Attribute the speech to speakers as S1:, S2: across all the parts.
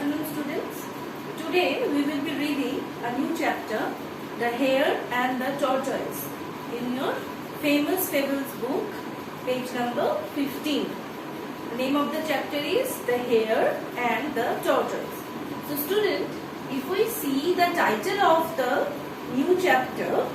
S1: afternoon, students. Today we will be reading a new chapter, The Hare and the Tortoise, in your famous fables book, page number 15. The name of the chapter is The Hare and the Tortoise. So student, if we see the title of the new chapter,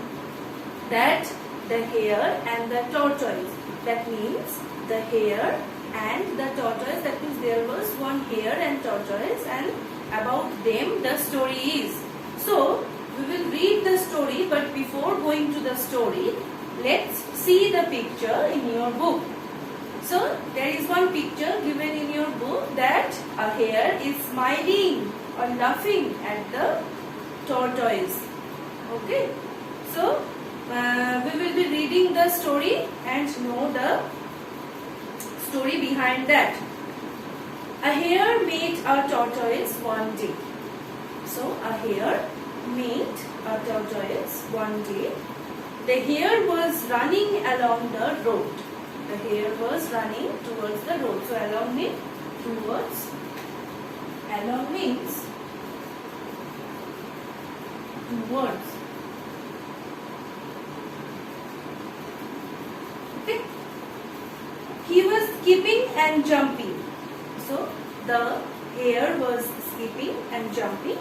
S1: that The Hare and the Tortoise, that means the hare and the tortoise, that means there was one hare and tortoise, and about them the story is. So we will read the story, but before going to the story, let's see the picture in your book. So there is one picture given in your book that a hare is smiling or laughing at the tortoise. Okay, so we will be reading the story and know the story behind that. A hare met a tortoise one day. So a hare met a tortoise one day. The hare was running along the road. The hare was running towards the road. So along means towards. Along means towards. Okay. He was skipping and jumping. So the hare was skipping and jumping.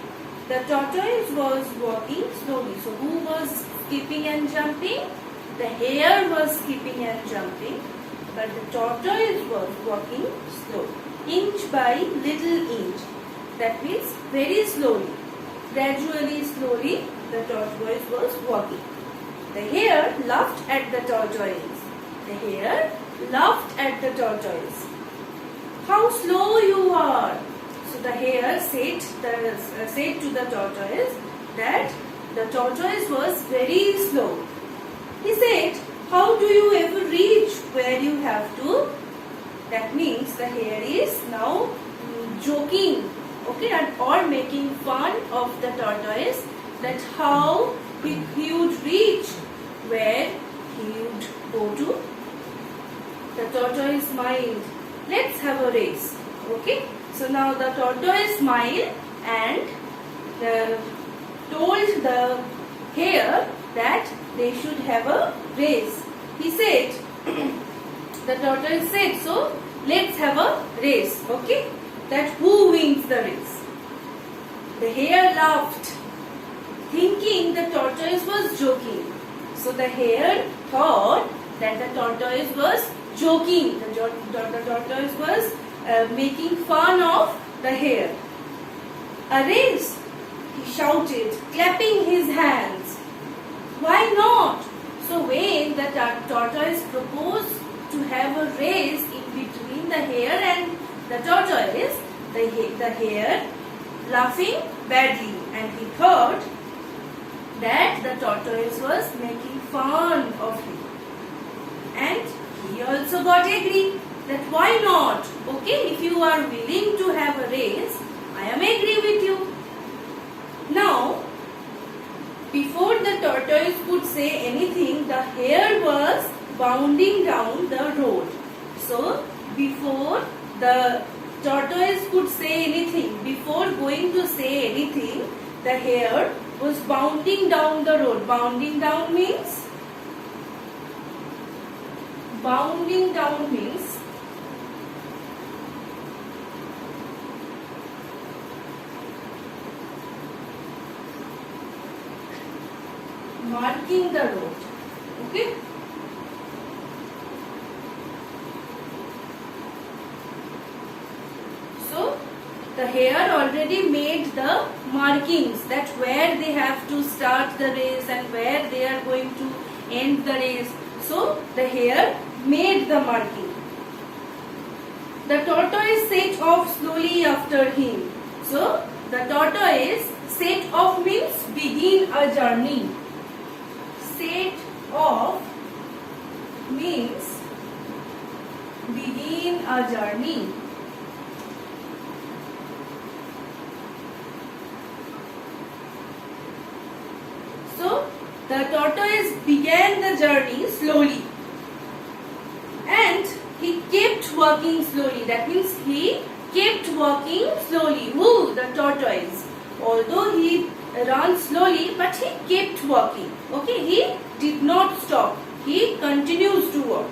S1: The tortoise was walking slowly. So who was skipping and jumping? The hare was skipping and jumping, but the tortoise was walking slowly, inch by little inch. That means very slowly, gradually, slowly, the tortoise was walking. The hare laughed at the tortoise. The hare laughed at the tortoise. How slow you are! So the hare said to the tortoise that the tortoise was very slow. He said, how do you ever reach where you have to? That means the hare is now joking, okay, and or making fun of the tortoise, that how he would reach where he would go to. The tortoise smiled. Let's have a race. Okay. So now the tortoise smiled and told the hare that they should have a race. He said, the tortoise said, so let's have a race. Okay. That who wins the race? The hare laughed, thinking the tortoise was joking. So the hare thought that the tortoise was joking. The tortoise was making fun of the hare. A race, he shouted, clapping his hands. Why not? So when the tortoise proposed to have a race in between the hare and the tortoise, the hare laughing badly, and he thought that the tortoise was making fun of him. And he also got agree that why not? Okay, if you are willing to have a race, I am agree with you. Now, before the tortoise could say anything, the hare was bounding down the road. So, before the tortoise could say anything, before going to say anything, the hare was bounding down the road. Bounding down means marking the road. Okay. So the hare already made the markings, that where they have to start the race and where they are going to end the race. So the hare made the marking. The tortoise set off slowly after him. So the tortoise set off means begin a journey. Set off means begin a journey. So the tortoise began the journey slowly, and he kept walking slowly. That means he kept walking slowly. Who? The tortoise. Although he ran slowly, but he kept walking. Okay, he did not stop. He continues to walk.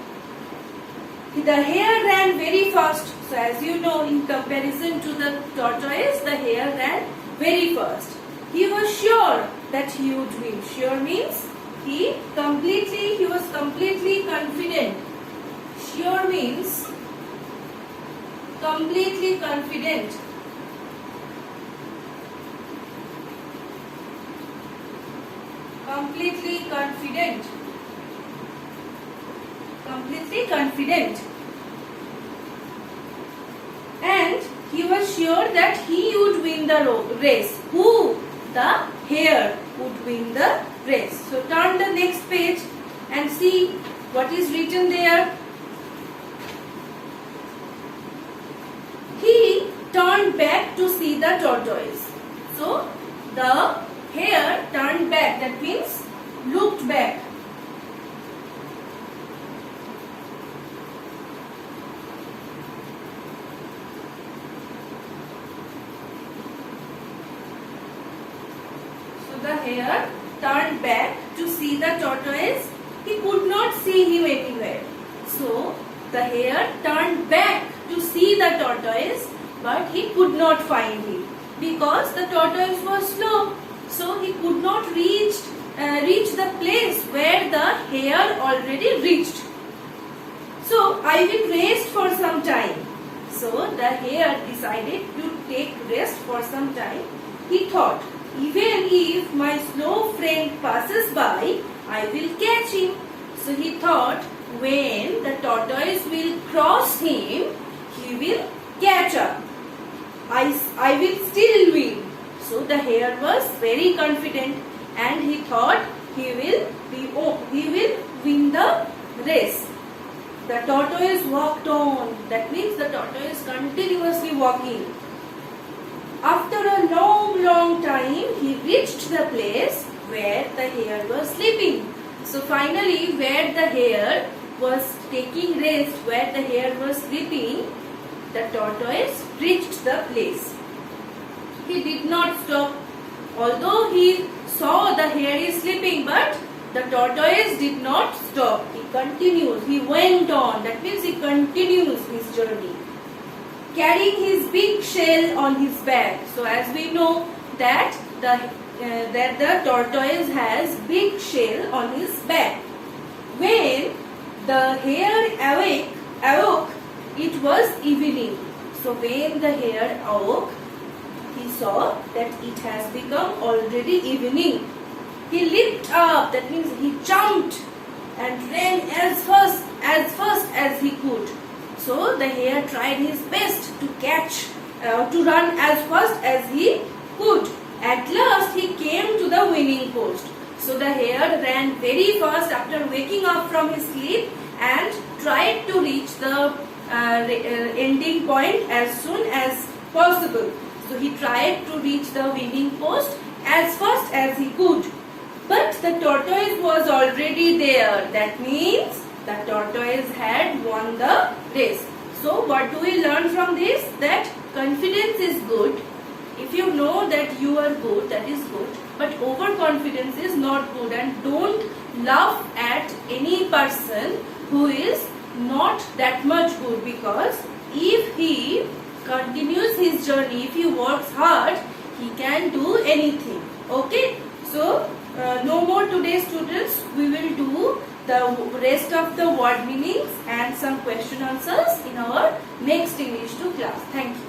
S1: The hare ran very fast. So as you know, in comparison to the tortoise, the hare ran very fast. He was sure that he would win. Sure means he was completely confident. Sure means completely confident. Completely confident. Completely confident. And he was sure that he would win the race. Who? The hare would win the race. So turn the next page and see what is written there. He turned back to see the tortoise. So the hare turned back, that means looked back. The hare turned back to see the tortoise. He could not see him anywhere. So the hare turned back to see the tortoise, but he could not find him because the tortoise was slow. So he could not reach the place where the hare already reached. So I will rest for some time. So the hare decided to take rest for some time. He thought, even if my slow friend passes by, I will catch him. So he thought, when the tortoise will cross him, he will catch up. I will still win. So the hare was very confident and he thought he will win the race. The tortoise walked on. That means the tortoise continuously walking. After a long time, he reached the place where the hare was sleeping. So finally, where the hare was taking rest, where the hare was sleeping, the tortoise reached the place. He did not stop. Although he saw the hare is sleeping, but the tortoise did not stop. He continues. He went on. That means he continues his journey, carrying his big shell on his back. So as we know that the tortoise has big shell on his back. When the hare awoke, it was evening. So when the hare awoke, he saw that it has become already evening. He leaped up, that means he jumped and ran as fast as he could. So the hare tried his best to run as fast as he could. At last he came to the winning post. So the hare ran very fast after waking up from his sleep and tried to reach the ending point as soon as possible. So he tried to reach the winning post as fast as he could. But the tortoise was already there. That means the tortoise had won the race. So what do we learn from this? That confidence is good. If you know that you are good, that is good. But overconfidence is not good. And don't laugh at any person who is not that much good, because if he continues his journey, if he works hard, he can do anything. Okay? So no more today, students. We will do the rest of the word meanings and some question answers in our next English 2 class. Thank you.